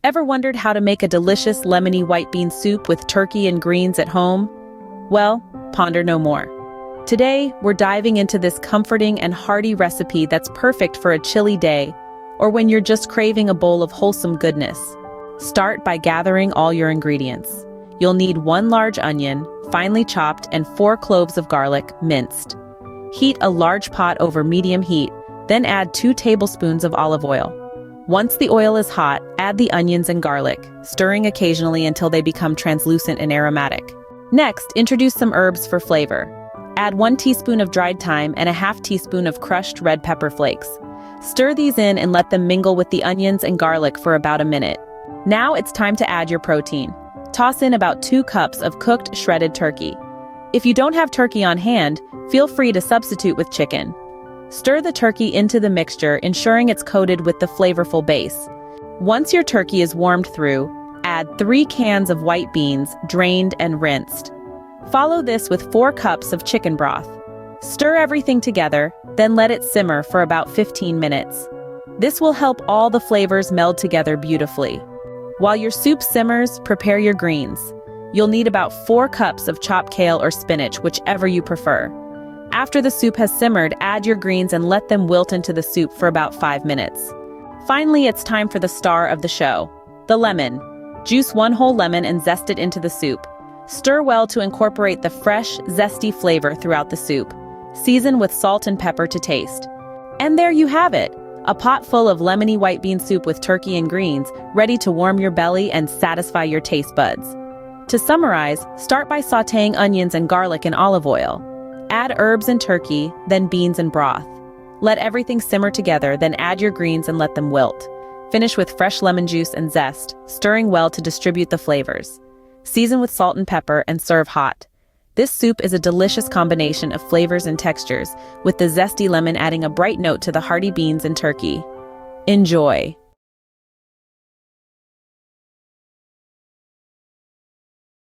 Ever wondered how to make a delicious lemony white bean soup with turkey and greens at home? Well, ponder no more. Today, we're diving into this comforting and hearty recipe that's perfect for a chilly day, or when you're just craving a bowl of wholesome goodness. Start by gathering all your ingredients. You'll need 1 large onion, finely chopped, and 4 cloves of garlic, minced. Heat a large pot over medium heat, then add 2 tablespoons of olive oil. Once the oil is hot, add the onions and garlic, stirring occasionally until they become translucent and aromatic. Next, introduce some herbs for flavor. Add 1 teaspoon of dried thyme and a ½ teaspoon of crushed red pepper flakes. Stir these in and let them mingle with the onions and garlic for about a minute. Now it's time to add your protein. Toss in about 2 cups of cooked shredded turkey. If you don't have turkey on hand, feel free to substitute with chicken. Stir the turkey into the mixture, ensuring it's coated with the flavorful base. Once your turkey is warmed through, add 3 cans of white beans, drained and rinsed. Follow this with 4 cups of chicken broth. Stir everything together, then let it simmer for about 15 minutes. This will help all the flavors meld together beautifully. While your soup simmers, prepare your greens. You'll need about 4 cups of chopped kale or spinach, whichever you prefer. After the soup has simmered, add your greens and let them wilt into the soup for about 5 minutes. Finally, it's time for the star of the show, the lemon. Juice 1 whole lemon and zest it into the soup. Stir well to incorporate the fresh, zesty flavor throughout the soup. Season with salt and pepper to taste. And there you have it, a pot full of lemony white bean soup with turkey and greens, ready to warm your belly and satisfy your taste buds. To summarize, start by sautéing onions and garlic in olive oil. Add herbs and turkey, then beans and broth. Let everything simmer together, then add your greens and let them wilt. Finish with fresh lemon juice and zest, stirring well to distribute the flavors. Season with salt and pepper and serve hot. This soup is a delicious combination of flavors and textures, with the zesty lemon adding a bright note to the hearty beans and turkey. Enjoy!